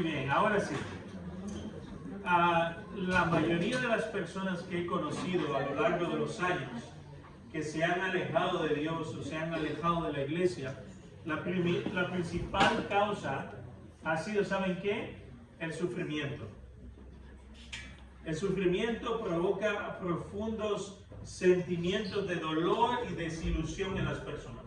Muy bien, ahora sí. La mayoría de las personas que he conocido a lo largo de los años que se han alejado de Dios o se han alejado de la iglesia, la principal causa ha sido, ¿saben qué? El sufrimiento. El sufrimiento provoca profundos sentimientos de dolor y desilusión en las personas.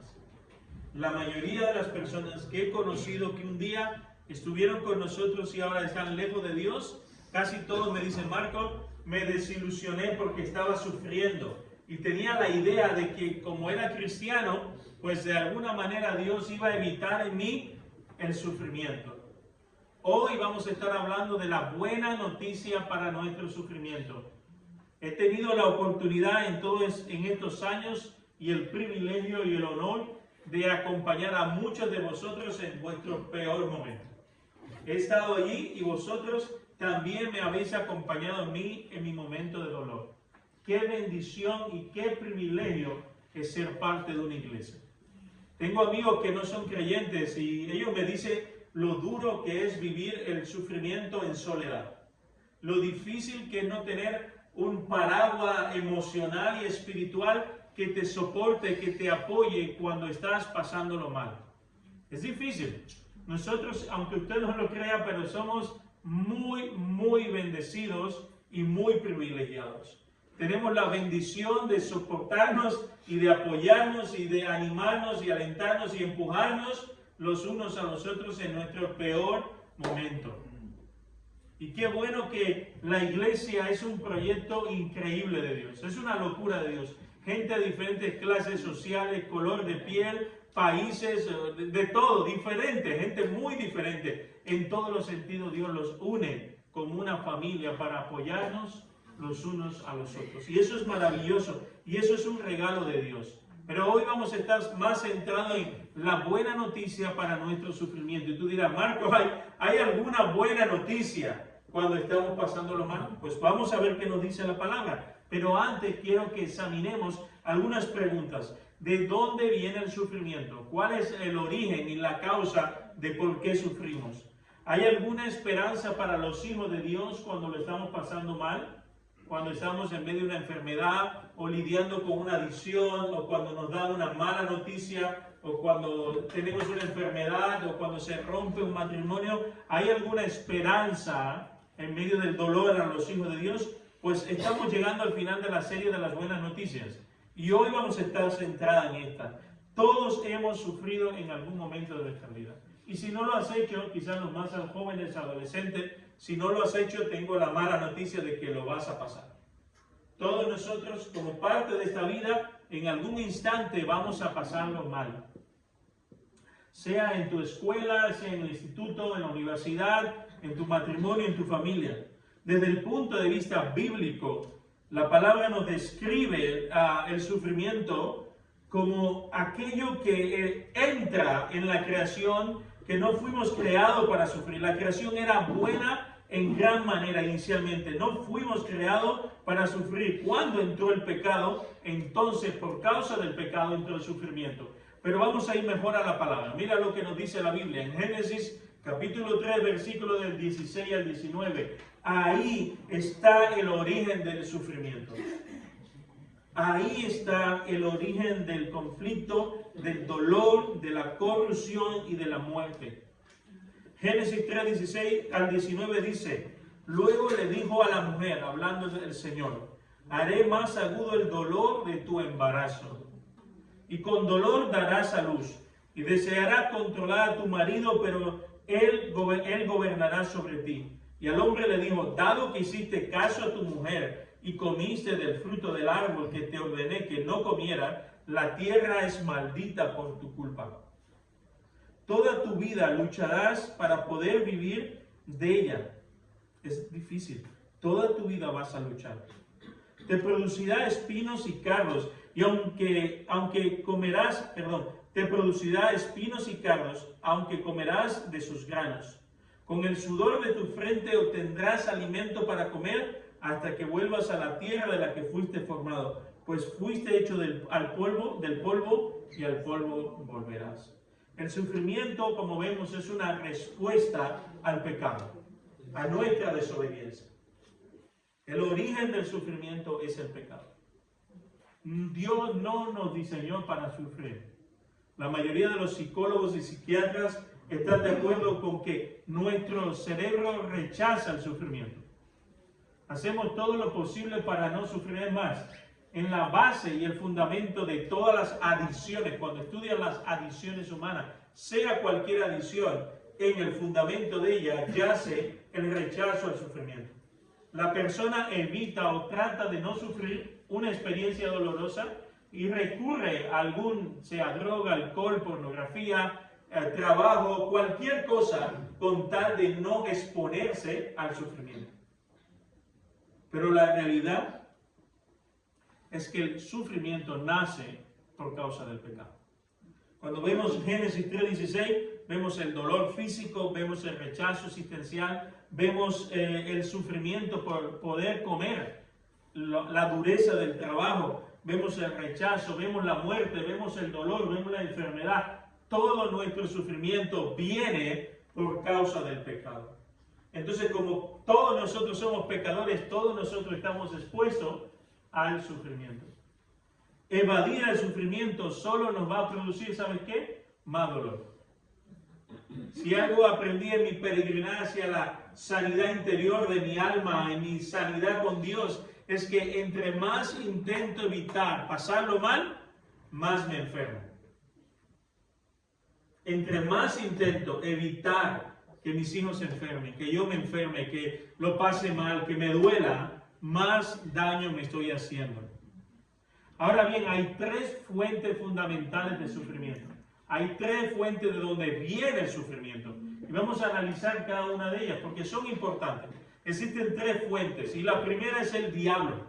La mayoría de las personas que he conocido que un día estuvieron con nosotros y ahora están lejos de Dios, casi todos me dicen: Marco, me desilusioné porque estaba sufriendo y tenía la idea de que como era cristiano, pues de alguna manera Dios iba a evitar en mí el sufrimiento. Hoy vamos a estar hablando de la buena noticia para nuestro sufrimiento. He tenido la oportunidad en estos años y el privilegio y el honor de acompañar a muchos de vosotros en vuestro peor momento. He estado allí y vosotros también me habéis acompañado a mí en mi momento de dolor. Qué bendición y qué privilegio es ser parte de una iglesia. Tengo amigos que no son creyentes y ellos me dicen lo duro que es vivir el sufrimiento en soledad. Lo difícil que es no tener un paraguas emocional y espiritual que te soporte, que te apoye cuando estás pasándolo mal. Es difícil. Nosotros, aunque usted no lo crea, pero somos muy bendecidos y muy privilegiados. Tenemos la bendición de soportarnos y de apoyarnos y de animarnos y alentarnos y empujarnos los unos a los otros en nuestro peor momento. Y qué bueno que la iglesia es un proyecto increíble de Dios. Es una locura de Dios. Gente de diferentes clases sociales, color de piel, países, de todo, diferente, gente muy diferente. En todos los sentidos Dios los une como una familia para apoyarnos los unos a los otros. Y eso es maravilloso y eso es un regalo de Dios. Pero hoy vamos a estar más centrados en la buena noticia para nuestro sufrimiento. Y tú dirás: Marco, ¿hay alguna buena noticia cuando estamos pasándolo mal? Pues vamos a ver qué nos dice la palabra. Pero antes quiero que examinemos algunas preguntas. ¿De dónde viene el sufrimiento? ¿Cuál es el origen y la causa de por qué sufrimos? ¿Hay alguna esperanza para los hijos de Dios cuando lo estamos pasando mal? Cuando estamos en medio de una enfermedad o lidiando con una adicción o cuando nos dan una mala noticia o cuando tenemos una enfermedad o cuando se rompe un matrimonio. ¿Hay alguna esperanza en medio del dolor a los hijos de Dios? Pues estamos llegando al final de la serie de las buenas noticias y hoy vamos a estar centrados en esta. Todos hemos sufrido en algún momento de nuestra vida. Y si no lo has hecho, quizás los más jóvenes, adolescentes, si no lo has hecho, tengo la mala noticia de que lo vas a pasar. Todos nosotros, como parte de esta vida, en algún instante vamos a pasarlo mal. Sea en tu escuela, sea en el instituto, en la universidad, en tu matrimonio, en tu familia. Desde el punto de vista bíblico, la palabra nos describe el sufrimiento como aquello que entra en la creación, que no fuimos creados para sufrir. La creación era buena en gran manera inicialmente. No fuimos creados para sufrir. Cuando entró el pecado, entonces por causa del pecado entró el sufrimiento. Pero vamos a ir mejor a la palabra. Mira lo que nos dice la Biblia en Génesis capítulo 3, versículo del 16 al 19. Ahí está el origen del sufrimiento. Ahí está el origen del conflicto, del dolor, de la corrupción y de la muerte. Génesis 3, 16 al 19 dice: luego le dijo a la mujer, hablando del Señor: haré más agudo el dolor de tu embarazo, y con dolor darás a luz, y deseará controlar a tu marido, pero él gobernará sobre ti. Y al hombre le dijo: dado que hiciste caso a tu mujer, y comiste del fruto del árbol que te ordené que no comiera, la tierra es maldita por tu culpa. Toda tu vida lucharás para poder vivir de ella. Es difícil. Toda tu vida vas a luchar. Te producirá espinos y cardos, y te producirá espinos y cardos, aunque comerás de sus granos. Con el sudor de tu frente obtendrás alimento para comer, hasta que vuelvas a la tierra de la que fuiste formado, pues fuiste hecho del polvo, y al polvo volverás. El sufrimiento, como vemos, es una respuesta al pecado, a nuestra desobediencia. El origen del sufrimiento es el pecado. Dios no nos diseñó para sufrir. La mayoría de los psicólogos y psiquiatras están de acuerdo con que nuestro cerebro rechaza el sufrimiento. Hacemos todo lo posible para no sufrir más. En la base y el fundamento de todas las adicciones, cuando estudian las adicciones humanas, sea cualquier adicción, en el fundamento de ella yace el rechazo al sufrimiento. La persona evita o trata de no sufrir una experiencia dolorosa y recurre a sea droga, alcohol, pornografía, trabajo, cualquier cosa con tal de no exponerse al sufrimiento. Pero la realidad es que el sufrimiento nace por causa del pecado. Cuando vemos Génesis 3:16, vemos el dolor físico, vemos el rechazo existencial, vemos el sufrimiento por poder comer, la dureza del trabajo, vemos el rechazo, vemos la muerte, vemos el dolor, vemos la enfermedad. Todo nuestro sufrimiento viene por causa del pecado. Entonces, como todos nosotros somos pecadores, todos nosotros estamos expuestos al sufrimiento. Evadir el sufrimiento solo nos va a producir, ¿sabes qué? Más dolor. Si algo aprendí en mi peregrinaje hacia la sanidad interior de mi alma, en mi sanidad con Dios, es que entre más intento evitar pasarlo mal, más me enfermo. Entre más intento evitar que mis hijos se enfermen, que yo me enferme, que lo pase mal, que me duela, más daño me estoy haciendo. Ahora bien, hay tres fuentes fundamentales de sufrimiento. Hay tres fuentes de donde viene el sufrimiento. Y vamos a analizar cada una de ellas porque son importantes. Existen tres fuentes y la primera es el diablo.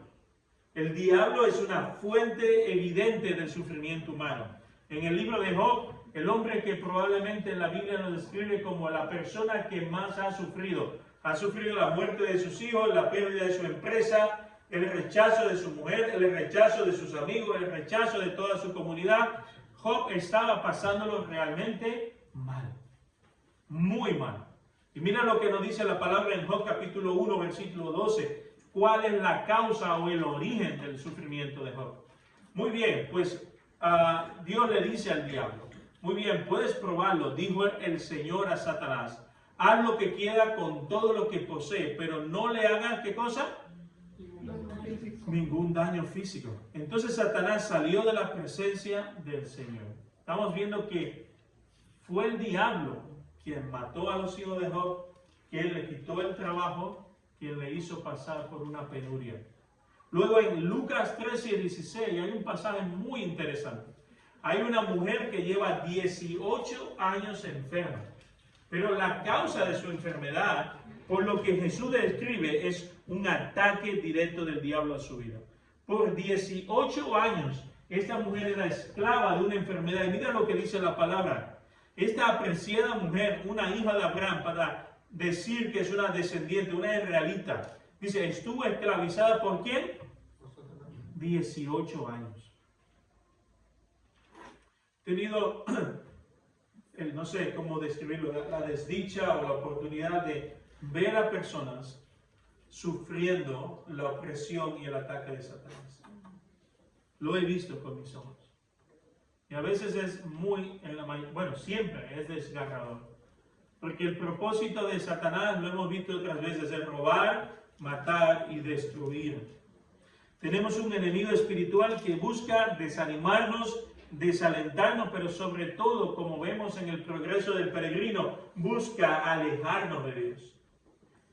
El diablo es una fuente evidente del sufrimiento humano. En el libro de Job, el hombre que probablemente en la Biblia nos describe como la persona que más ha sufrido la muerte de sus hijos, la pérdida de su empresa, el rechazo de su mujer, el rechazo de sus amigos, el rechazo de toda su comunidad. Job estaba pasándolo realmente mal, muy mal. Y mira lo que nos dice la palabra en Job capítulo 1, versículo 12. ¿Cuál es la causa o el origen del sufrimiento de Job? Muy bien, pues Dios le dice al diablo, muy bien, puedes probarlo, dijo el Señor a Satanás. Haz lo que quiera con todo lo que posee, pero no le hagas, ¿qué cosa? Ningún daño físico. Entonces Satanás salió de la presencia del Señor. Estamos viendo que fue el diablo quien mató a los hijos de Job, quien le quitó el trabajo, quien le hizo pasar por una penuria. Luego en Lucas 13:16 hay un pasaje muy interesante. Hay una mujer que lleva 18 años enferma, pero la causa de su enfermedad, por lo que Jesús describe, es un ataque directo del diablo a su vida. Por 18 años, esta mujer era esclava de una enfermedad. Y mira lo que dice la palabra. Esta apreciada mujer, una hija de Abraham, para decir que es una descendiente, una israelita, dice, estuvo esclavizada ¿por quién? 18 años. He tenido, no sé cómo describirlo, la desdicha o la oportunidad de ver a personas sufriendo la opresión y el ataque de Satanás. Lo he visto con mis ojos. Y a veces es siempre es desgarrador. Porque el propósito de Satanás, lo hemos visto otras veces, es robar, matar y destruir. Tenemos un enemigo espiritual que busca desanimarnos, desalentarnos, pero sobre todo, como vemos en el progreso del peregrino, busca alejarnos de Dios.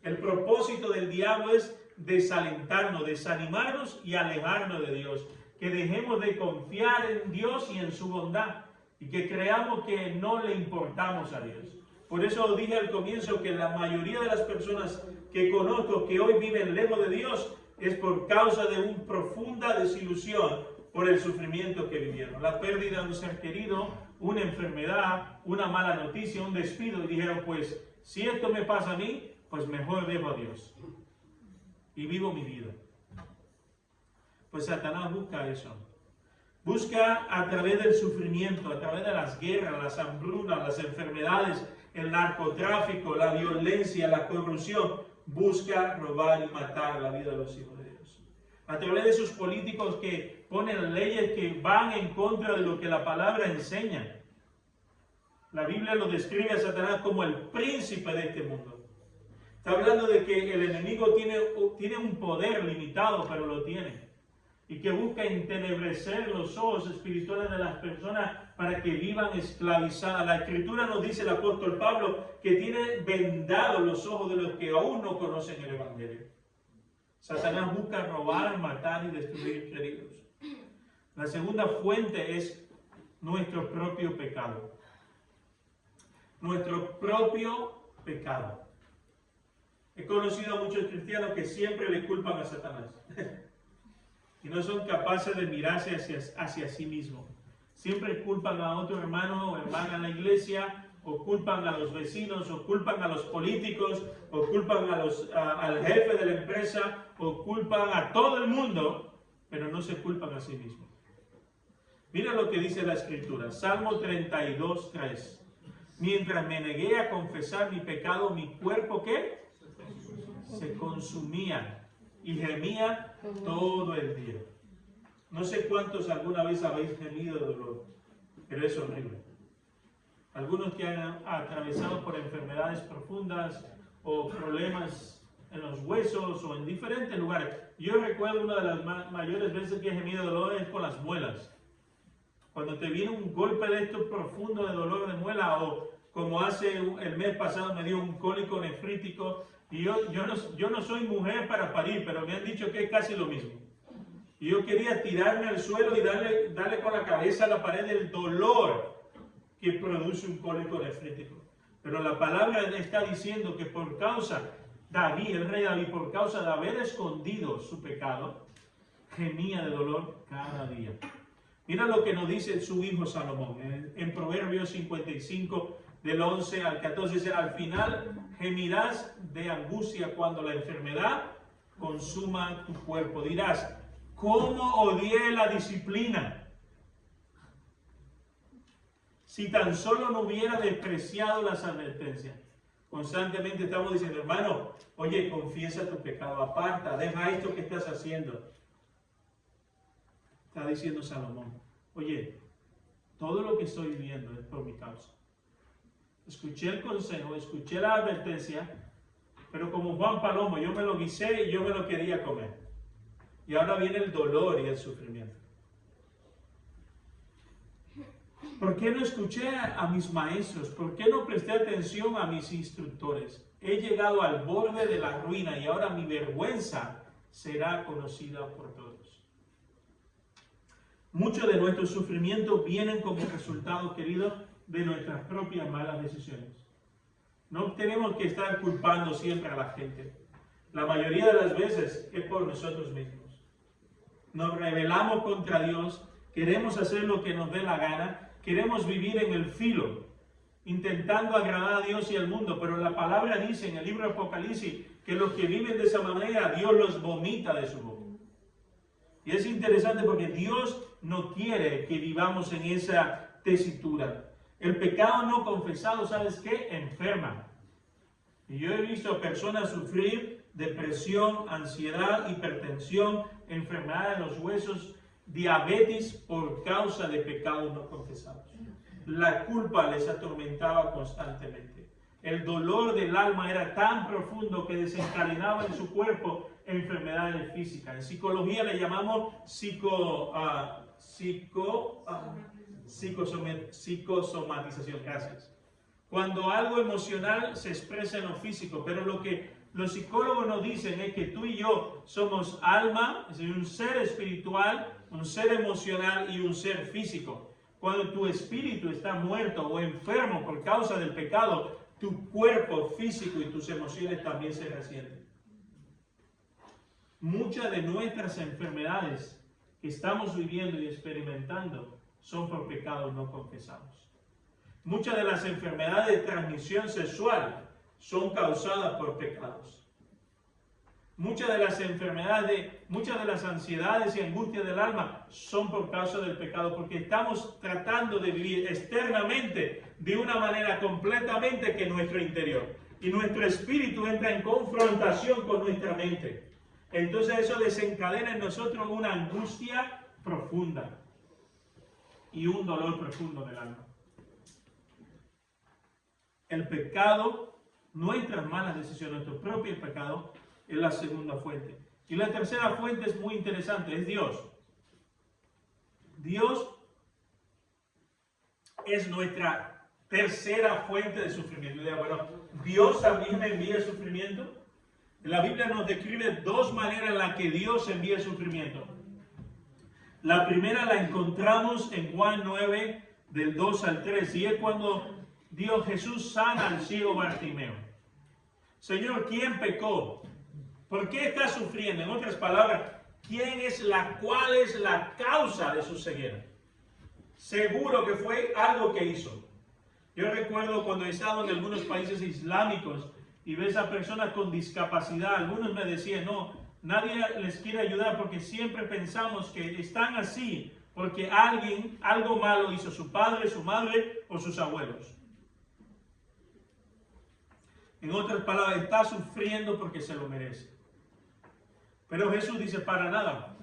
El propósito del diablo es desalentarnos, desanimarnos y alejarnos de Dios. Que dejemos de confiar en Dios y en su bondad y que creamos que no le importamos a Dios. Por eso dije al comienzo que la mayoría de las personas que conozco que hoy viven lejos de Dios es por causa de una profunda desilusión por el sufrimiento que vivieron. La pérdida de un ser querido, una enfermedad, una mala noticia, un despido. Y dijeron, pues, si esto me pasa a mí, pues mejor dejo a Dios y vivo mi vida. Pues Satanás busca eso. Busca a través del sufrimiento, a través de las guerras, las hambrunas, las enfermedades, el narcotráfico, la violencia, la corrupción. Busca robar y matar la vida de los hijos de Dios. A través de esos políticos que ponen leyes que van en contra de lo que la palabra enseña. La Biblia lo describe a Satanás como el príncipe de este mundo. Está hablando de que el enemigo tiene un poder limitado, pero lo tiene. Y que busca entenebrecer los ojos espirituales de las personas para que vivan esclavizadas. La Escritura nos dice el apóstol Pablo que tiene vendados los ojos de los que aún no conocen el Evangelio. Satanás busca robar, matar y destruir queridos. La segunda fuente es nuestro propio pecado. Nuestro propio pecado. He conocido a muchos cristianos que siempre le culpan a Satanás. Y no son capaces de mirarse hacia sí mismos. Siempre culpan a otro hermano o hermana en la iglesia, o culpan a los vecinos, o culpan a los políticos, o culpan al jefe de la empresa, o culpan a todo el mundo, pero no se culpan a sí mismos. Mira lo que dice la Escritura, Salmo 32, 3. Mientras me negué a confesar mi pecado, mi cuerpo, ¿qué? Se consumía y gemía todo el día. No sé cuántos alguna vez habéis gemido de dolor, pero es horrible. Algunos que han atravesado por enfermedades profundas o problemas en los huesos o en diferentes lugares. Yo recuerdo una de las mayores veces que he gemido de dolor es con las muelas. Cuando te viene un golpe de esto profundo de dolor de muela, o como hace el mes pasado me dio un cólico nefrítico, y yo no soy mujer para parir, pero me han dicho que es casi lo mismo. Y yo quería tirarme al suelo y darle con la cabeza a la pared del dolor que produce un cólico nefrítico. Pero la palabra está diciendo que por causa, el rey David, por causa de haber escondido su pecado, gemía de dolor cada día. Mira lo que nos dice su hijo Salomón en Proverbios 55, del 11 al 14, dice, al final gemirás de angustia cuando la enfermedad consuma tu cuerpo. Dirás, ¿cómo odié la disciplina? Si tan solo no hubiera despreciado las advertencias. Constantemente estamos diciendo, hermano, oye, confiesa tu pecado, aparta, deja esto que estás haciendo. Está diciendo Salomón, oye, todo lo que estoy viviendo es por mi causa. Escuché el consejo, escuché la advertencia, pero como Juan Palomo, yo me lo guisé y yo me lo quería comer. Y ahora viene el dolor y el sufrimiento. ¿Por qué no escuché a mis maestros? ¿Por qué no presté atención a mis instructores? He llegado al borde de la ruina y ahora mi vergüenza será conocida por todos. Muchos de nuestros sufrimientos vienen como resultado, queridos, de nuestras propias malas decisiones. No tenemos que estar culpando siempre a la gente. La mayoría de las veces es por nosotros mismos. Nos rebelamos contra Dios, queremos hacer lo que nos dé la gana, queremos vivir en el filo, intentando agradar a Dios y al mundo, pero la palabra dice en el libro de Apocalipsis que los que viven de esa manera, Dios los vomita de su boca. Y es interesante porque Dios no quiere que vivamos en esa tesitura. El pecado no confesado, ¿sabes qué? Enferma. Y yo he visto a personas sufrir depresión, ansiedad, hipertensión, enfermedad de los huesos, diabetes por causa de pecados no confesados. La culpa les atormentaba constantemente. El dolor del alma era tan profundo que desencadenaba en su cuerpo enfermedades físicas. En psicología le llamamos psicosomatización. Gracias. Cuando algo emocional se expresa en lo físico, pero lo que los psicólogos nos dicen es que tú y yo somos alma, es decir, un ser espiritual, un ser emocional y un ser físico. Cuando tu espíritu está muerto o enfermo por causa del pecado, tu cuerpo físico y tus emociones también se resienten. Muchas de nuestras enfermedades que estamos viviendo y experimentando son por pecados no confesados. Muchas de las enfermedades de transmisión sexual son causadas por pecados. Muchas de las enfermedades, muchas de las ansiedades y angustias del alma son por causa del pecado, porque estamos tratando de vivir externamente de una manera completamente que nuestro interior. Y nuestro espíritu entra en confrontación con nuestra mente. Entonces eso desencadena en nosotros una angustia profunda y un dolor profundo del alma. El pecado, nuestras malas decisiones, nuestro propio pecado, es la segunda fuente. Y la tercera fuente es muy interesante, es Dios. Dios es nuestra tercera fuente de sufrimiento. Bueno, ¿Dios también me envía sufrimiento? La Biblia nos describe dos maneras en las que Dios envía sufrimiento. La primera la encontramos en Juan 9, del 2 al 3, y es cuando Jesús sana al ciego Bartimeo. Señor, ¿quién pecó? ¿Por qué está sufriendo? En otras palabras, ¿cuál es la causa de su ceguera? Seguro que fue algo que hizo. Yo recuerdo cuando he estado en algunos países islámicos y ves a personas con discapacidad, algunos me decían, no, nadie les quiere ayudar porque siempre pensamos que están así porque algo malo hizo su padre, su madre o sus abuelos. En otras palabras, está sufriendo porque se lo merece. Pero Jesús dice, para nada.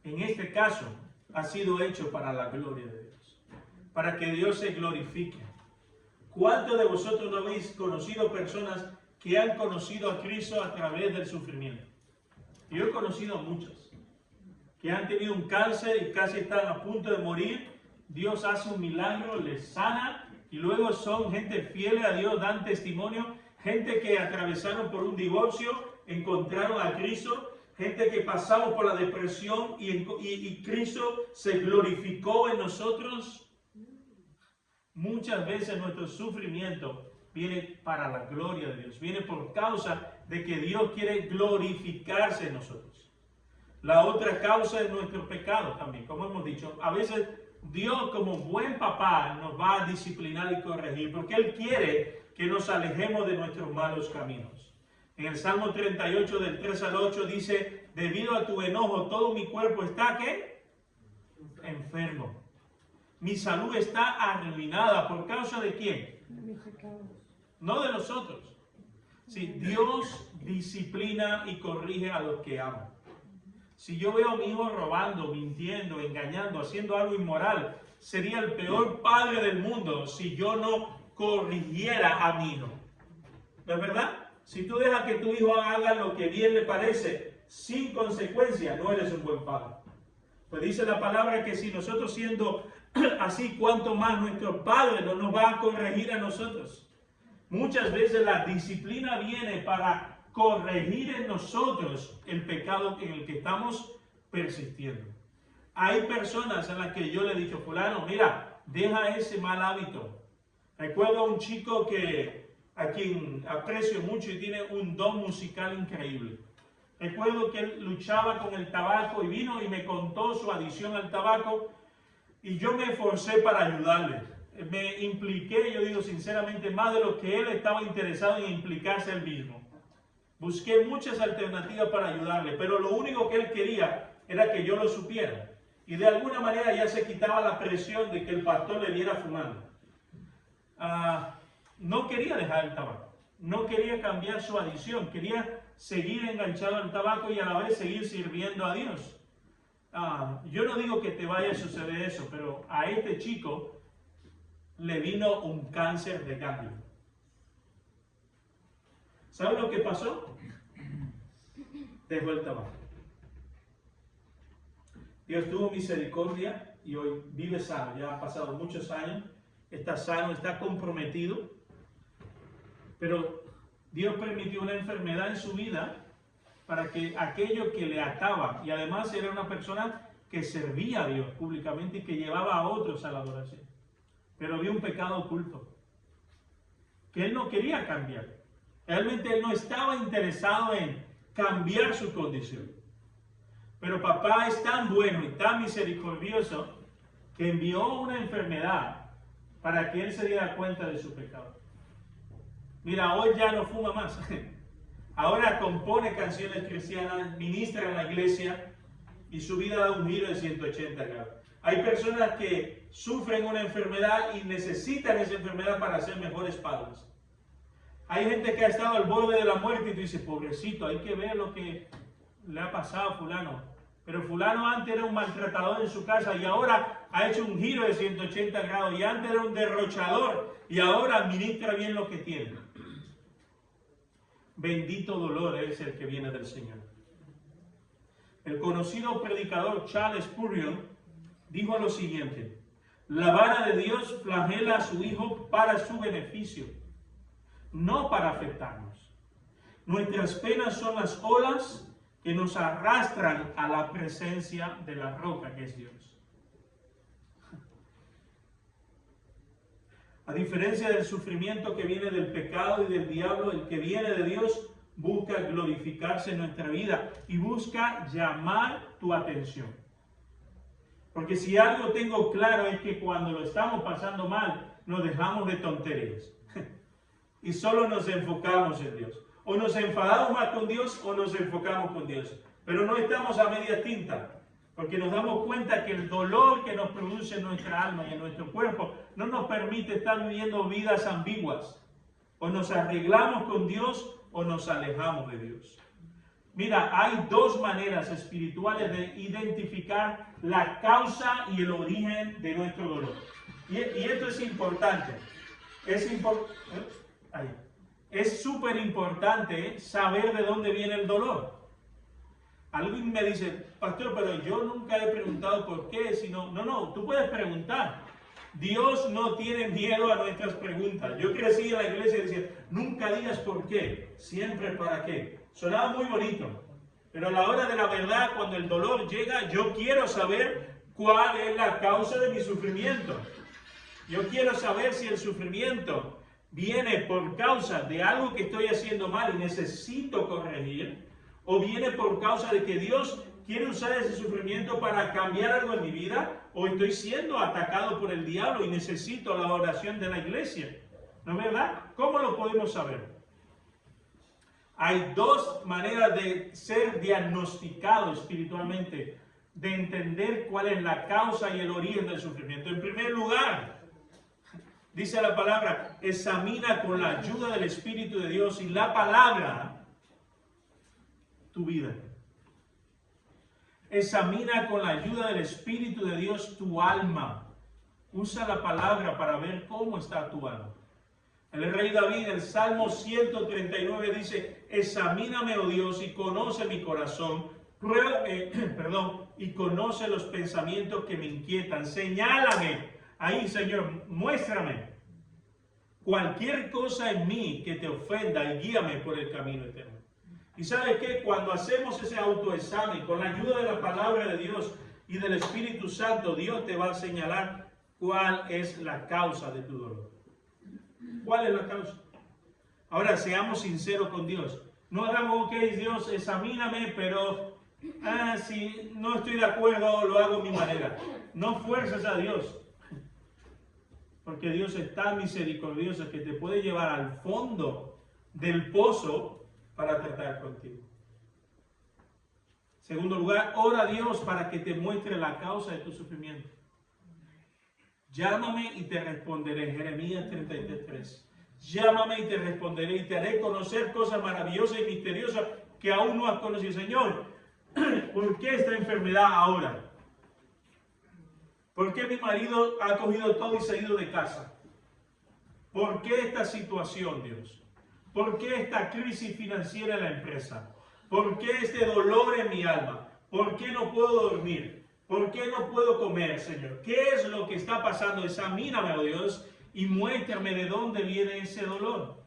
En este caso, ha sido hecho para la gloria de Dios. Para que Dios se glorifique. ¿Cuántos de vosotros no habéis conocido personas que han conocido a Cristo a través del sufrimiento? Yo he conocido a muchas. Que han tenido un cáncer y casi están a punto de morir. Dios hace un milagro, les sana. Y luego son gente fiel a Dios, dan testimonio. Gente que atravesaron por un divorcio, encontraron a Cristo. Gente que pasamos por la depresión y Cristo se glorificó en nosotros. Muchas veces nuestro sufrimiento viene para la gloria de Dios. Viene por causa de que Dios quiere glorificarse en nosotros. La otra causa es nuestro pecado también. Como hemos dicho, a veces Dios como buen papá nos va a disciplinar y corregir porque Él quiere que nos alejemos de nuestros malos caminos. En el Salmo 38 del 3 al 8 dice, debido a tu enojo todo mi cuerpo está, ¿qué? Enfermo. Mi salud está arruinada. ¿Por causa de quién? De mis pecados. No de nosotros. Si Dios disciplina y corrige a los que ama. Si yo veo a mi hijo robando, mintiendo, engañando, haciendo algo inmoral, sería el peor padre del mundo si yo no corrigiera a mi hijo. ¿No es verdad? Si tú dejas que tu hijo haga lo que bien le parece, sin consecuencia, no eres un buen padre. Pues dice la palabra que si nosotros siendo así, cuanto más nuestro Padre no nos va a corregir a nosotros. Muchas veces la disciplina viene para corregir en nosotros el pecado en el que estamos persistiendo. Hay personas a las que yo le he dicho, fulano, mira, deja ese mal hábito. Recuerdo a un chico a quien aprecio mucho y tiene un don musical increíble. Recuerdo que él luchaba con el tabaco y vino y me contó su adicción al tabaco y yo me esforcé para ayudarle. Me impliqué, yo digo sinceramente, más de lo que él estaba interesado en implicarse él mismo. Busqué muchas alternativas para ayudarle, pero lo único que él quería era que yo lo supiera. Y de alguna manera ya se quitaba la presión de que el pastor le viera fumando. No quería dejar el tabaco, no quería cambiar su adicción, quería seguir enganchado al tabaco y a la vez seguir sirviendo a Dios. Yo no digo que te vaya a suceder eso, pero a este chico le vino un cáncer de ganglio. ¿Sabe lo que pasó? Dejó el tabaco. Dios tuvo misericordia y hoy vive sano. Ya han pasado muchos años, está sano, está comprometido. Pero Dios permitió una enfermedad en su vida para que aquello que le ataba, y además era una persona que servía a Dios públicamente y que llevaba a otros a la adoración. Pero había un pecado oculto que él no quería cambiar. Realmente él no estaba interesado en cambiar su condición. Pero papá es tan bueno y tan misericordioso que envió una enfermedad para que él se diera cuenta de su pecado. Mira, hoy ya no fuma más. ahora compone canciones cristianas, ministra en la iglesia y su vida da un giro de 180 grados. Hay personas que sufren una enfermedad y necesitan esa enfermedad para ser mejores padres. Hay gente que ha estado al borde de la muerte y tú dices, pobrecito, hay que ver lo que le ha pasado a fulano. Pero fulano antes era un maltratador en su casa y ahora ha hecho un giro de 180 grados. Y antes era un derrochador y ahora administra bien lo que tiene. Bendito dolor es el que viene del Señor. El conocido predicador Charles Spurgeon dijo lo siguiente: la vara de Dios flagela a su Hijo para su beneficio, no para afectarnos. Nuestras penas son las olas que nos arrastran a la presencia de la roca que es Dios. A diferencia del sufrimiento que viene del pecado y del diablo, el que viene de Dios busca glorificarse en nuestra vida y busca llamar tu atención. Porque si algo tengo claro es que cuando lo estamos pasando mal, nos dejamos de tonterías y solo nos enfocamos en Dios. O nos enfadamos más con Dios o nos enfocamos con Dios. Pero no estamos a media tinta, porque nos damos cuenta que el dolor que nos produce en nuestra alma y en nuestro cuerpo no nos permite estar viviendo vidas ambiguas. O nos arreglamos con Dios o nos alejamos de Dios. Mira, hay dos maneras espirituales de identificar la causa y el origen de nuestro dolor. Y esto es importante. Es súper importante saber de dónde viene el dolor. Alguien me dice, pastor, pero yo nunca he preguntado por qué, sino, no, tú puedes preguntar. Dios no tiene miedo a nuestras preguntas. Yo crecí en la iglesia y decía, nunca digas por qué, siempre para qué. Sonaba muy bonito, pero a la hora de la verdad, cuando el dolor llega, yo quiero saber cuál es la causa de mi sufrimiento. Yo quiero saber si el sufrimiento viene por causa de algo que estoy haciendo mal y necesito corregir, o viene por causa de que Dios quiere usar ese sufrimiento para cambiar algo en mi vida, o estoy siendo atacado por el diablo y necesito la oración de la iglesia. ¿No es verdad? ¿Cómo lo podemos saber? Hay dos maneras de ser diagnosticado espiritualmente, de entender cuál es la causa y el origen del sufrimiento. En primer lugar, dice la palabra, examina con la ayuda del Espíritu de Dios y la palabra tu vida. Examina con la ayuda del Espíritu de Dios tu alma. Usa la palabra para ver cómo está tu alma. El rey David en el Salmo 139 dice, examíname, oh Dios, y conoce mi corazón. Pruébame, y conoce los pensamientos que me inquietan. Señálame. Ahí, Señor, muéstrame cualquier cosa en mí que te ofenda y guíame por el camino eterno. Y ¿sabes qué? Cuando hacemos ese autoexamen con la ayuda de la palabra de Dios y del Espíritu Santo, Dios te va a señalar cuál es la causa de tu dolor. ¿Cuál es la causa? Ahora, seamos sinceros con Dios. No hagamos, ok, Dios, examíname, pero si no estoy de acuerdo, lo hago a mi manera. No fuerces a Dios. Porque Dios es tan misericordioso que te puede llevar al fondo del pozo para tratar contigo. Segundo lugar, ora a Dios para que te muestre la causa de tu sufrimiento. Llámame y te responderé. Jeremías 33:3. Llámame y te responderé y te haré conocer cosas maravillosas y misteriosas que aún no has conocido. Señor, ¿por qué esta enfermedad ahora? ¿Por qué mi marido ha cogido todo y se ha ido de casa? ¿Por qué esta situación, Dios? ¿Por qué esta crisis financiera en la empresa? ¿Por qué este dolor en mi alma? ¿Por qué no puedo dormir? ¿Por qué no puedo comer, Señor? ¿Qué es lo que está pasando? Examíname, oh Dios, y muéstrame de dónde viene ese dolor.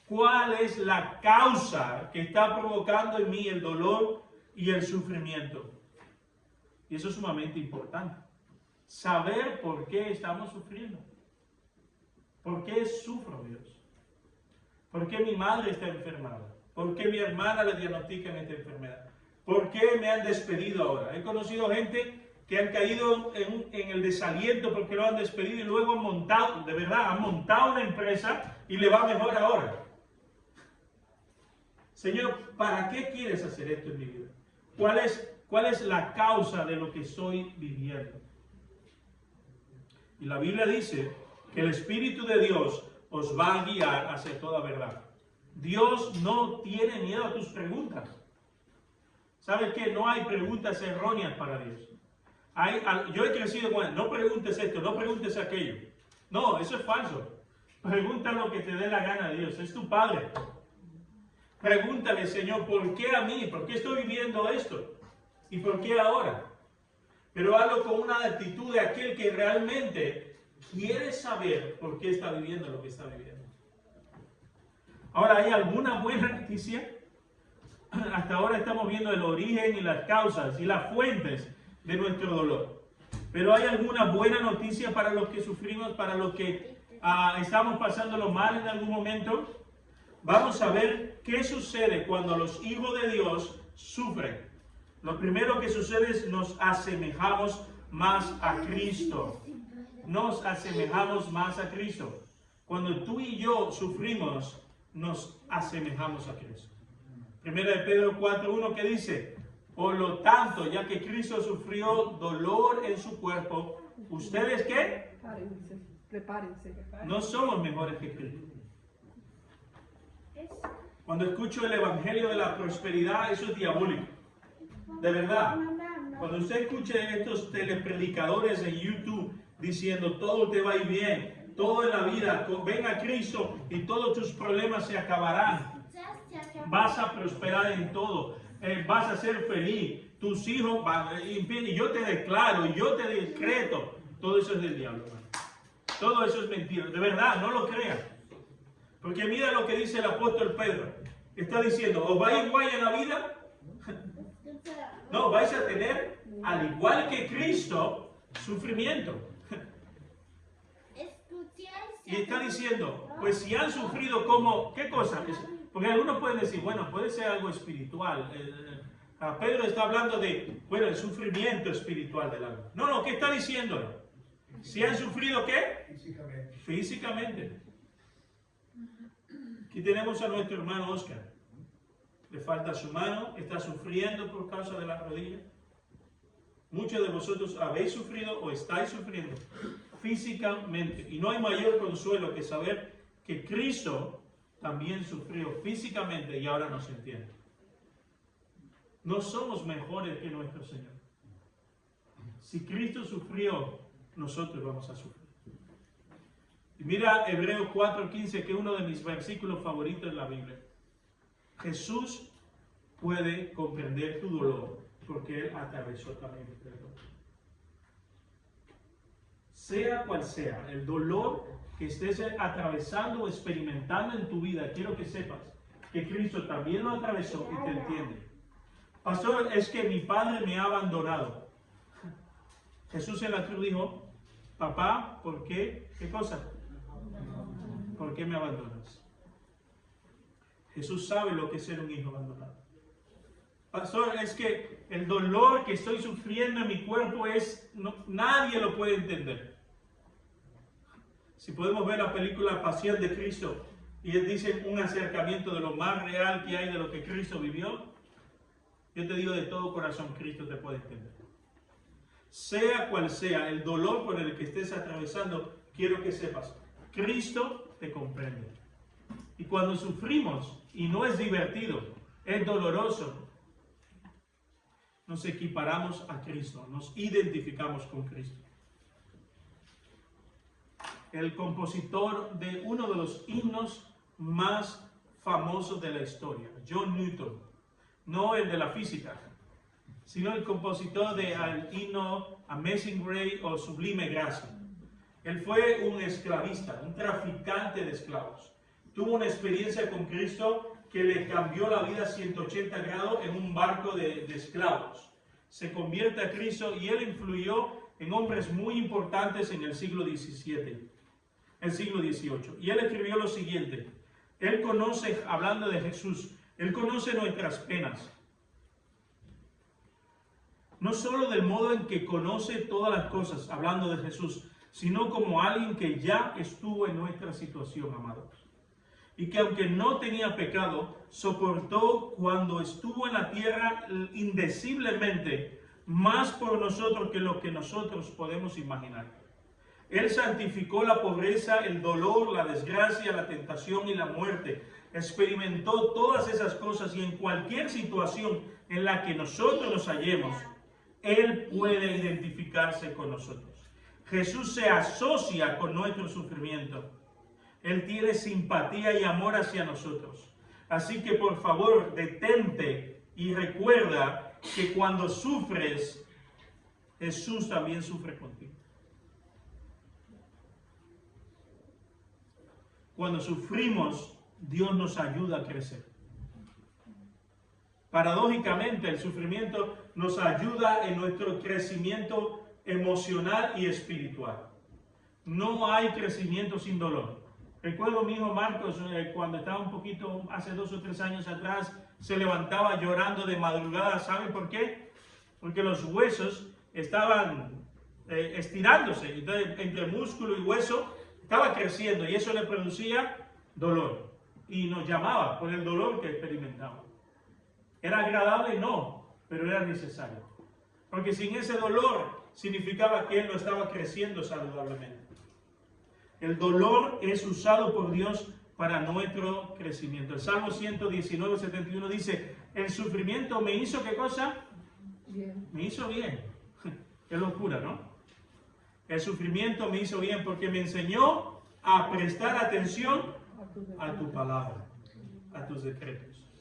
¿Cuál es la causa que está provocando en mí el dolor y el sufrimiento? Y eso es sumamente importante. Saber por qué estamos sufriendo. ¿Por qué sufro, Dios? ¿Por qué mi madre está enfermada? ¿Por qué mi hermana le diagnostican esta enfermedad? ¿Por qué me han despedido ahora? He conocido gente que han caído en el desaliento porque lo han despedido y luego han montado, de verdad, han montado una empresa y le va mejor ahora. Señor, ¿para qué quieres hacer esto en mi vida? ¿Cuál es la causa de lo que estoy viviendo? Y la Biblia dice que el Espíritu de Dios os va a guiar hacia toda verdad. Dios no tiene miedo a tus preguntas. ¿Sabes qué? No hay preguntas erróneas para Dios. Yo he crecido con él. No preguntes esto, no preguntes aquello. No, eso es falso. Pregunta lo que te dé la gana a Dios. Es tu Padre. Pregúntale, Señor, ¿por qué a mí? ¿Por qué estoy viviendo esto? ¿Y por qué ahora? Pero hazlo con una actitud de aquel que realmente quiere saber por qué está viviendo lo que está viviendo. Ahora, ¿hay alguna buena noticia? Hasta ahora estamos viendo el origen y las causas y las fuentes de nuestro dolor. Pero ¿hay alguna buena noticia para los que sufrimos, para los que estamos pasándolo mal en algún momento? Vamos a ver qué sucede cuando los hijos de Dios sufren. Lo primero que sucede es nos asemejamos más a Cristo. Nos asemejamos más a Cristo. Cuando tú y yo sufrimos, nos asemejamos a Cristo. Primera de Pedro 4:1 que dice: por lo tanto, ya que Cristo sufrió dolor en su cuerpo, ¿ustedes qué? Prepárense. No somos mejores que Cristo. Cuando escucho el evangelio de la prosperidad, eso es diabólico. De verdad. Cuando usted escuche estos telepredicadores en YouTube diciendo todo te va a ir bien, todo en la vida, ven a Cristo y todos tus problemas se acabarán. Vas a prosperar en todo. Vas a ser feliz. Tus hijos van. Y yo te declaro, y yo te decreto. Todo eso es del diablo, hermano. Todo eso es mentira. De verdad, no lo crean. Porque mira lo que dice el apóstol Pedro. Está diciendo, ¿os va a ir guay en la vida? No, vais a tener, al igual que Cristo, sufrimiento. Y está diciendo, pues si han sufrido como, ¿qué cosa? Porque algunos pueden decir, bueno, puede ser algo espiritual. Pedro está hablando de, bueno, el sufrimiento espiritual del alma. No, ¿qué está diciendo? Si han sufrido, ¿qué? Físicamente. Aquí tenemos a nuestro hermano Oscar. Le falta su mano, está sufriendo por causa de la rodilla. Muchos de vosotros habéis sufrido o estáis sufriendo físicamente. Y no hay mayor consuelo que saber que Cristo también sufrió físicamente y ahora nos entiende. No somos mejores que nuestro Señor. Si Cristo sufrió, nosotros vamos a sufrir. Y mira Hebreos 4:15, que es uno de mis versículos favoritos en la Biblia. Jesús puede comprender tu dolor porque Él atravesó también el dolor. Sea cual sea el dolor que estés atravesando o experimentando en tu vida, quiero que sepas que Cristo también lo atravesó y te entiende. Pastor, es que mi padre me ha abandonado. Jesús en la cruz dijo, papá, ¿por qué? ¿Qué cosa? ¿Por qué me abandonas? Jesús sabe lo que es ser un hijo abandonado. Pastor, es que el dolor que estoy sufriendo en mi cuerpo nadie lo puede entender. Si podemos ver la película Pasión de Cristo y él dice un acercamiento de lo más real que hay de lo que Cristo vivió, yo te digo de todo corazón, Cristo te puede entender. Sea cual sea el dolor por el que estés atravesando, quiero que sepas, Cristo te comprende. Y cuando sufrimos, y no es divertido, es doloroso, nos equiparamos a Cristo, nos identificamos con Cristo. El compositor de uno de los himnos más famosos de la historia, John Newton, no el de la física, sino el compositor del himno Amazing Grace o Sublime Gracia. Él fue un esclavista, un traficante de esclavos. Tuvo una experiencia con Cristo que le cambió la vida 180 grados en un barco de esclavos. Se convierte a Cristo y él influyó en hombres muy importantes en el siglo XVII, el siglo XVIII. Y él escribió lo siguiente. Él conoce, hablando de Jesús, él conoce nuestras penas. No solo del modo en que conoce todas las cosas, hablando de Jesús, sino como alguien que ya estuvo en nuestra situación, amados. y que aunque no tenía pecado, soportó cuando estuvo en la tierra indeciblemente más por nosotros que lo que nosotros podemos imaginar. Él santificó la pobreza, el dolor, la desgracia, la tentación y la muerte. Experimentó todas esas cosas y en cualquier situación en la que nosotros nos hallemos, Él puede identificarse con nosotros. Jesús se asocia con nuestro sufrimiento. Él tiene simpatía y amor hacia nosotros. Así que por favor, detente y recuerda que cuando sufres, Jesús también sufre contigo. Cuando sufrimos, Dios nos ayuda a crecer. Paradójicamente, el sufrimiento nos ayuda en nuestro crecimiento emocional y espiritual. No hay crecimiento sin dolor. Recuerdo mi hijo Marcos, cuando estaba un poquito, hace 2 o 3 años atrás, se levantaba llorando de madrugada. ¿Saben por qué? Porque los huesos estaban estirándose. Entonces, entre músculo y hueso estaba creciendo y eso le producía dolor. Y nos llamaba por el dolor que experimentaba. ¿Era agradable? No, pero era necesario. Porque sin ese dolor significaba que él no estaba creciendo saludablemente. El dolor es usado por Dios para nuestro crecimiento. El Salmo 119, 71 dice, el sufrimiento me hizo, ¿qué cosa? Bien. Me hizo bien. Qué locura, ¿no? El sufrimiento me hizo bien porque me enseñó a prestar atención a tu palabra, a tus decretos.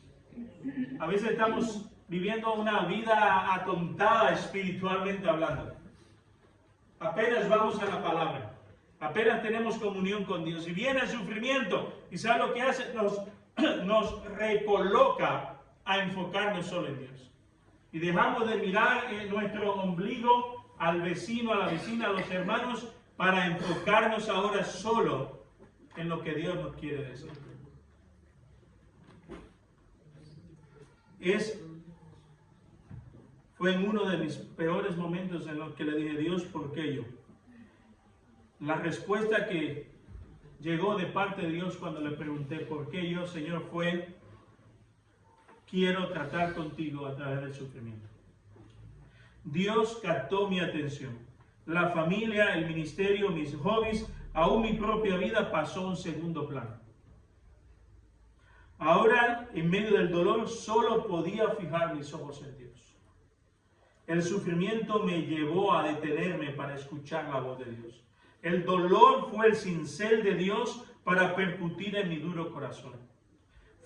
A veces estamos viviendo una vida atontada espiritualmente hablando. Apenas vamos a la palabra. Apenas tenemos comunión con Dios. Y viene el sufrimiento. ¿Y sabe lo que hace? Nos recoloca a enfocarnos solo en Dios. Y dejamos de mirar en nuestro ombligo al vecino, a la vecina, a los hermanos, para enfocarnos ahora solo en lo que Dios nos quiere decir. Fue en uno de mis peores momentos en los que le dije, Dios, ¿por qué yo? La respuesta que llegó de parte de Dios cuando le pregunté por qué yo, Señor, fue, quiero tratar contigo a través del sufrimiento. Dios captó mi atención. La familia, el ministerio, mis hobbies, aún mi propia vida pasó a un segundo plano. Ahora, en medio del dolor, solo podía fijar mis ojos en Dios. El sufrimiento me llevó a detenerme para escuchar la voz de Dios. El dolor fue el cincel de Dios para percutir en mi duro corazón.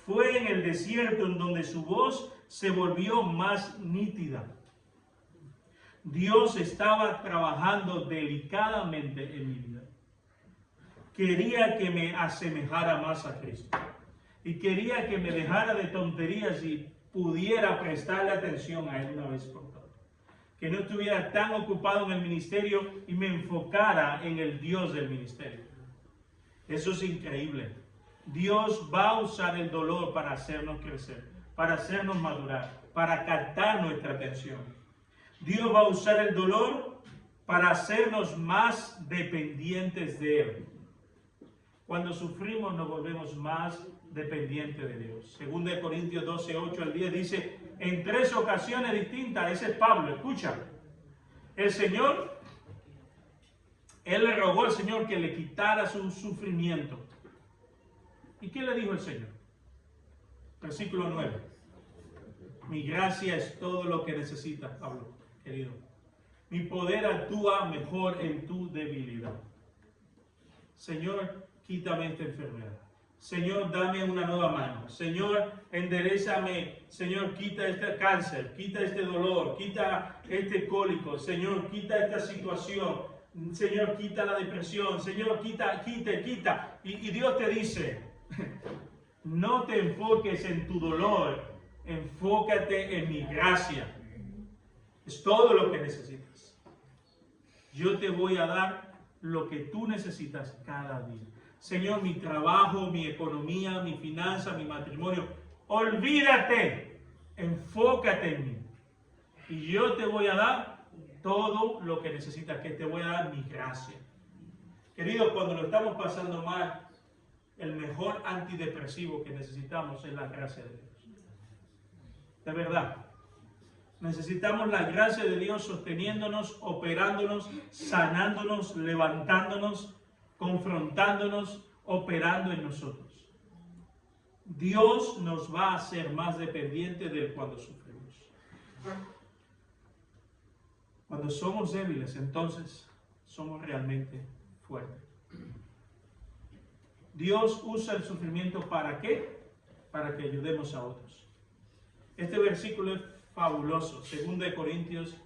Fue en el desierto en donde su voz se volvió más nítida. Dios estaba trabajando delicadamente en mi vida. Quería que me asemejara más a Cristo. Y quería que me dejara de tonterías y pudiera prestarle atención a Él una vez por todas. Que no estuviera tan ocupado en el ministerio y me enfocara en el Dios del ministerio. Eso es increíble. Dios va a usar el dolor para hacernos crecer, para hacernos madurar, para captar nuestra atención. Dios va a usar el dolor para hacernos más dependientes de Él. Cuando sufrimos nos volvemos más dependientes de Dios. 2 Corintios 12, 8 al 10 dice, en 3 ocasiones distintas, ese es Pablo, escucha, el Señor, él le rogó al Señor que le quitara su sufrimiento. ¿Y qué le dijo el Señor? Versículo 9. Mi gracia es todo lo que necesitas, Pablo, querido. Mi poder actúa mejor en tu debilidad. Señor, quítame esta enfermedad. Señor, dame una nueva mano. Señor, enderezame. Señor, quita este cáncer, quita este dolor, quita este cólico. Señor, quita esta situación. Señor, quita la depresión. Señor, quita. Y Dios te dice, no te enfoques en tu dolor, enfócate en mi gracia. Es todo lo que necesitas. Yo te voy a dar lo que tú necesitas cada día. Señor, mi trabajo, mi economía, mi finanza, mi matrimonio, olvídate, enfócate en mí. Y yo te voy a dar todo lo que necesitas, que te voy a dar mi gracia. Queridos, cuando lo estamos pasando mal, el mejor antidepresivo que necesitamos es la gracia de Dios. De verdad. Necesitamos la gracia de Dios sosteniéndonos, operándonos, sanándonos, levantándonos, confrontándonos, operando en nosotros. Dios nos va a hacer más dependientes de Él cuando sufrimos. Cuando somos débiles, entonces somos realmente fuertes. Dios usa el sufrimiento ¿para qué? Para que ayudemos a otros. Este versículo es fabuloso. 2 Corintios,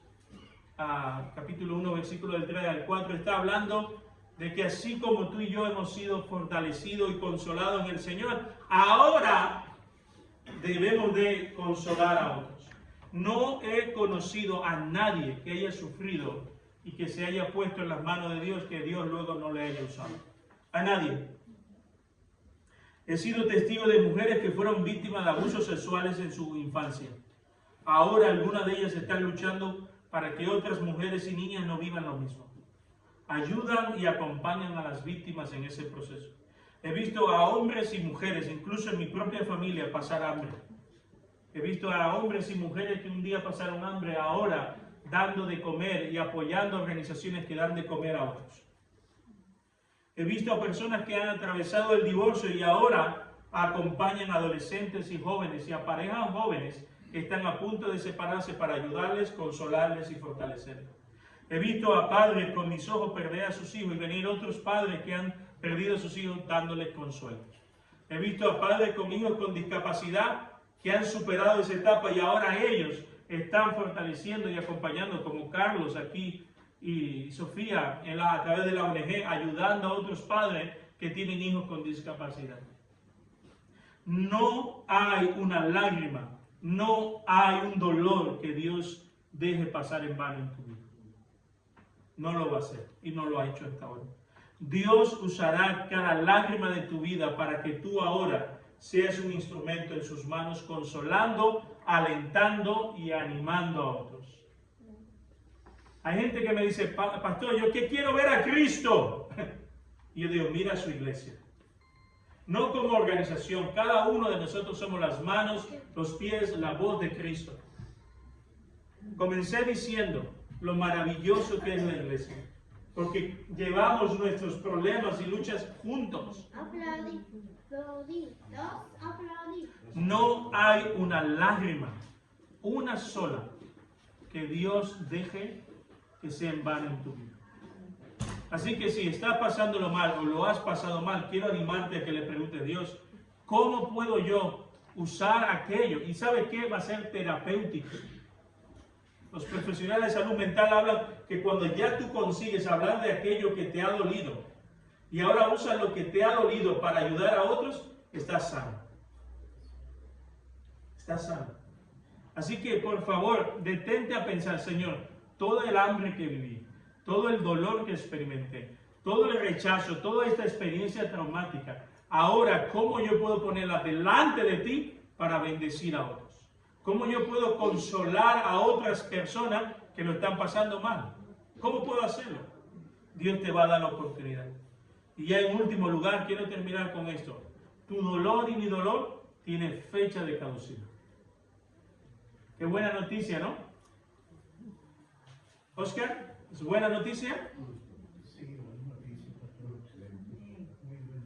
capítulo 1, versículo del 3 al 4, está hablando de que así como tú y yo hemos sido fortalecidos y consolados en el Señor, ahora debemos de consolar a otros. No he conocido a nadie que haya sufrido y que se haya puesto en las manos de Dios, que Dios luego no le haya usado. A nadie. He sido testigo de mujeres que fueron víctimas de abusos sexuales en su infancia. Ahora algunas de ellas están luchando para que otras mujeres y niñas no vivan lo mismo. Ayudan y acompañan a las víctimas en ese proceso. He visto a hombres y mujeres, incluso en mi propia familia, pasar hambre. He visto a hombres y mujeres que un día pasaron hambre, ahora dando de comer y apoyando a organizaciones que dan de comer a otros. He visto a personas que han atravesado el divorcio y ahora acompañan a adolescentes y jóvenes y a parejas jóvenes que están a punto de separarse para ayudarles, consolarles y fortalecerles. He visto a padres con mis ojos perder a sus hijos y venir otros padres que han perdido a sus hijos dándoles consuelo. He visto a padres con hijos con discapacidad que han superado esa etapa y ahora ellos están fortaleciendo y acompañando, como Carlos aquí y Sofía a través de la ONG, ayudando a otros padres que tienen hijos con discapacidad. No hay una lágrima, no hay un dolor que Dios deje pasar en vano en tu vida. No lo va a hacer y no lo ha hecho hasta ahora. Dios usará cada lágrima de tu vida para que tú ahora seas un instrumento en sus manos, consolando, alentando y animando a otros. Hay gente que me dice, pastor, yo que quiero ver a Cristo. Y yo digo, mira su iglesia. No como organización, cada uno de nosotros somos las manos, los pies, la voz de Cristo. Comencé diciendo lo maravilloso que es la iglesia, porque llevamos nuestros problemas y luchas juntos. No hay una lágrima, una sola, que Dios deje que sea en vano en tu vida. Así que si estás pasándolo mal o lo has pasado mal, quiero animarte a que le preguntes a Dios, ¿cómo puedo yo usar aquello? Y ¿sabe qué? Va a ser terapéutico. Los profesionales de salud mental hablan que cuando ya tú consigues hablar de aquello que te ha dolido y ahora usas lo que te ha dolido para ayudar a otros, estás sano. Estás sano. Así que por favor, detente a pensar, Señor, todo el hambre que viví, todo el dolor que experimenté, todo el rechazo, toda esta experiencia traumática, ahora, ¿cómo yo puedo ponerla delante de ti para bendecir a otros? ¿Cómo yo puedo consolar a otras personas que lo están pasando mal? ¿Cómo puedo hacerlo? Dios te va a dar la oportunidad. Y ya en último lugar, quiero terminar con esto. Tu dolor y mi dolor tiene fecha de caducidad. Qué buena noticia, ¿no? Oscar, ¿es buena noticia?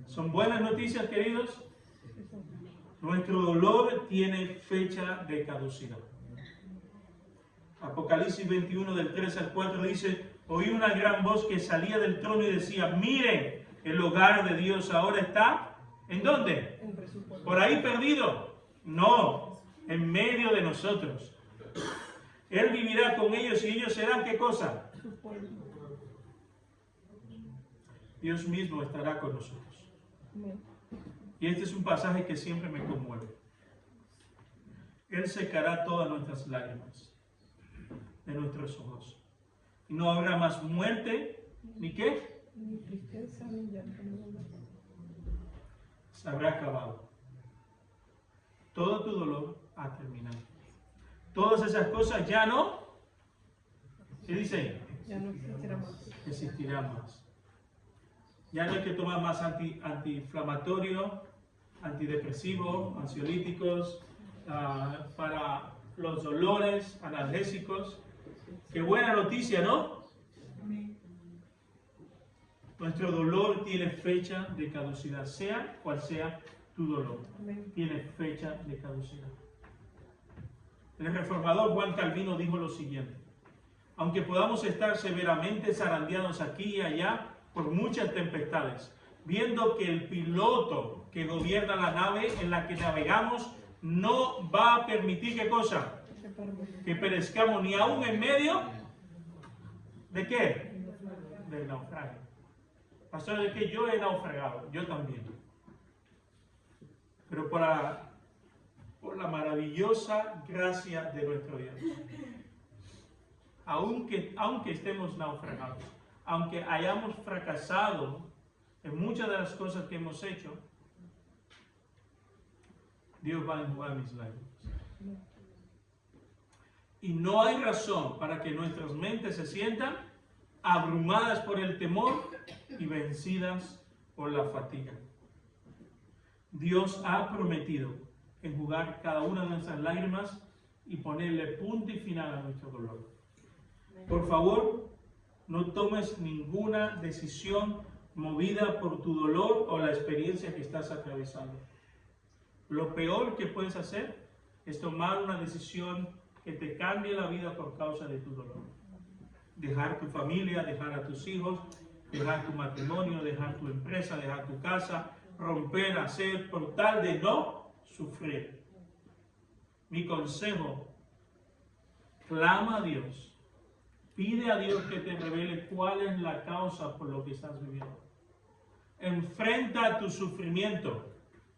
¿Son buenas noticias, queridos? Nuestro dolor tiene fecha de caducidad. Apocalipsis 21 del 3 al 4 dice, oí una gran voz que salía del trono y decía, miren, el hogar de Dios ahora está, ¿en dónde? ¿Por ahí perdido? No, en medio de nosotros. Él vivirá con ellos y ellos serán, ¿qué cosa? Dios mismo estará con nosotros. Y este es un pasaje que siempre me conmueve. Él secará todas nuestras lágrimas de nuestros ojos. Y no habrá más muerte, ¿ni qué? Ni tristeza, ni llanto, ni dolor. Se habrá acabado. Todo tu dolor ha terminado. Todas esas cosas ya no, ¿qué dice ahí? Ya no existirá más. Existirán más. Ya no hay que tomar más antiinflamatorio, antidepresivo, ansiolíticos, para los dolores, analgésicos. Qué buena noticia, ¿no? Nuestro dolor tiene fecha de caducidad, sea cual sea tu dolor. Tiene fecha de caducidad. El reformador Juan Calvino dijo lo siguiente: aunque podamos estar severamente zarandeados aquí y allá por muchas tempestades, viendo que el piloto que gobierna la nave en la que navegamos no va a permitir, ¿qué cosa? Que perezcamos ni aún en medio ¿de qué? Del naufragio. Pastor, es que yo he naufragado, yo también. Pero por la maravillosa gracia de nuestro Dios, aunque estemos naufragados, aunque hayamos fracasado en muchas de las cosas que hemos hecho, Dios va a enjugar mis lágrimas. Y no hay razón para que nuestras mentes se sientan abrumadas por el temor y vencidas por la fatiga. Dios ha prometido enjugar cada una de nuestras lágrimas y ponerle punto y final a nuestro dolor. Por favor, no tomes ninguna decisión movida por tu dolor o la experiencia que estás atravesando. Lo peor que puedes hacer es tomar una decisión que te cambie la vida por causa de tu dolor. Dejar tu familia, dejar a tus hijos, dejar tu matrimonio, dejar tu empresa, dejar tu casa, romper, hacer, por tal de no sufrir. Mi consejo: clama a Dios, pide a Dios que te revele cuál es la causa por lo que estás viviendo. Enfrenta tu sufrimiento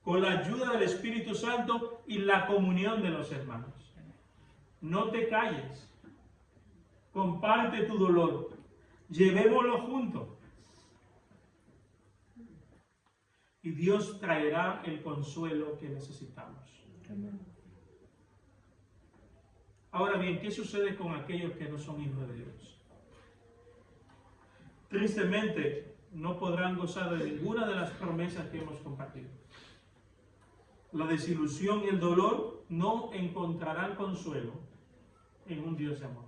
con la ayuda del Espíritu Santo y la comunión de los hermanos. No te calles. Comparte tu dolor. Llevémoslo juntos. Y Dios traerá el consuelo que necesitamos. Ahora bien, ¿qué sucede con aquellos que no son hijos de Dios? Tristemente, no podrán gozar de ninguna de las promesas que hemos compartido. La desilusión y el dolor no encontrarán consuelo en un Dios de amor.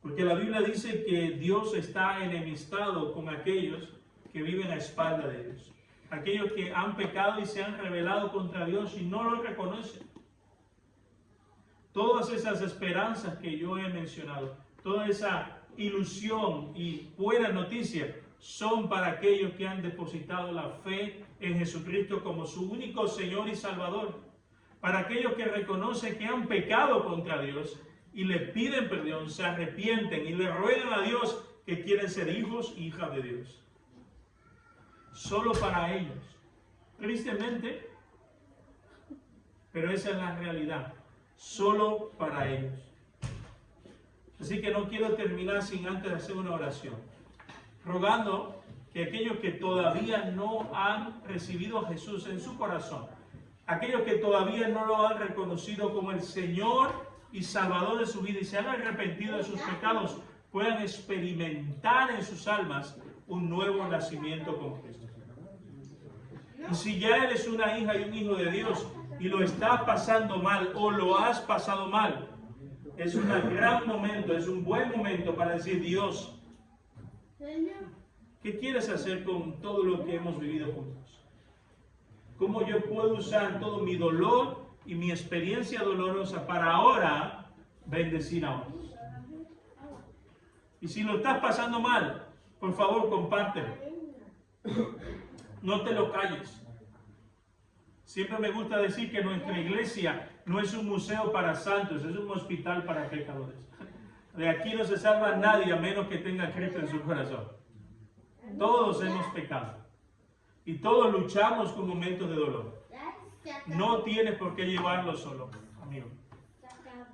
Porque la Biblia dice que Dios está enemistado con aquellos que viven a espalda de Dios. Aquellos que han pecado y se han rebelado contra Dios y no lo reconocen. Todas esas esperanzas que yo he mencionado, toda esa ilusión y buena noticia son para aquellos que han depositado la fe en Jesucristo como su único Señor y Salvador. Para aquellos que reconocen que han pecado contra Dios y le piden perdón, se arrepienten y le ruegan a Dios que quieren ser hijos y hijas de Dios. Solo para ellos. Tristemente, pero esa es la realidad. Solo para ellos. Así que no quiero terminar sin antes hacer una oración, rogando que aquellos que todavía no han recibido a Jesús en su corazón, aquellos que todavía no lo han reconocido como el Señor y Salvador de su vida y se han arrepentido de sus pecados, puedan experimentar en sus almas un nuevo nacimiento con Cristo. Y si ya eres una hija y un hijo de Dios y lo estás pasando mal o lo has pasado mal, es un gran momento, es un buen momento para decir: Dios, ¿qué quieres hacer con todo lo que hemos vivido juntos? ¿Cómo yo puedo usar todo mi dolor y mi experiencia dolorosa para ahora bendecir a otros? Y si lo estás pasando mal, por favor, compártelo. No te lo calles. Siempre me gusta decir que nuestra iglesia no es un museo para santos, es un hospital para pecadores. De aquí no se salva nadie a menos que tenga Cristo en su corazón. Todos hemos pecado y todos luchamos con momentos de dolor. No tienes por qué llevarlo solo, amigo.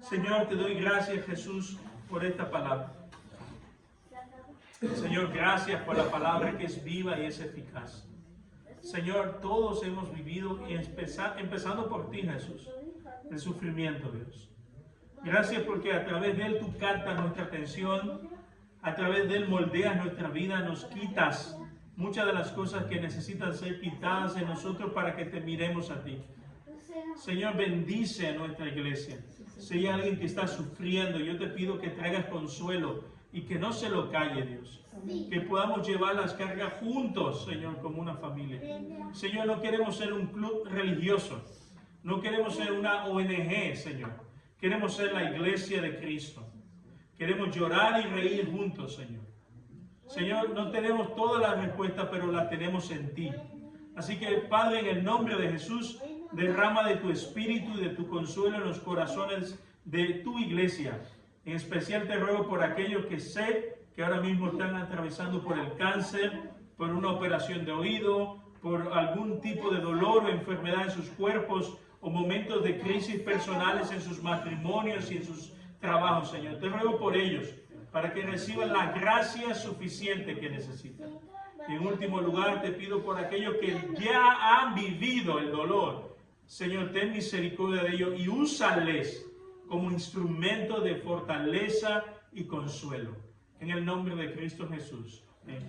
Señor, te doy gracias, Jesús, por esta palabra. Señor, gracias por la palabra que es viva y es eficaz. Señor, todos hemos vivido, y empezando por ti, Jesús, el sufrimiento, Dios. Gracias porque a través de Él tú captas nuestra atención, a través de Él moldeas nuestra vida, nos quitas muchas de las cosas que necesitan ser quitadas en nosotros para que te miremos a ti. Señor, bendice a nuestra iglesia. Si hay alguien que está sufriendo, yo te pido que traigas consuelo y que no se lo calle, Dios. Que podamos llevar las cargas juntos, Señor, como una familia. Señor, no queremos ser un club religioso. No queremos ser una ONG, Señor. Queremos ser la iglesia de Cristo. Queremos llorar y reír juntos, Señor. Señor, no tenemos todas las respuestas, pero las tenemos en ti. Así que, Padre, en el nombre de Jesús, derrama de tu espíritu y de tu consuelo en los corazones de tu iglesia. En especial te ruego por aquellos que sé que ahora mismo están atravesando por el cáncer, por una operación de oído, por algún tipo de dolor o enfermedad en sus cuerpos, o momentos de crisis personales en sus matrimonios y en sus trabajos, Señor. Te ruego por ellos, para que reciban la gracia suficiente que necesitan. Y en último lugar, te pido por aquellos que ya han vivido el dolor. Señor, ten misericordia de ellos y úsales como instrumento de fortaleza y consuelo. En el nombre de Cristo Jesús. Amén.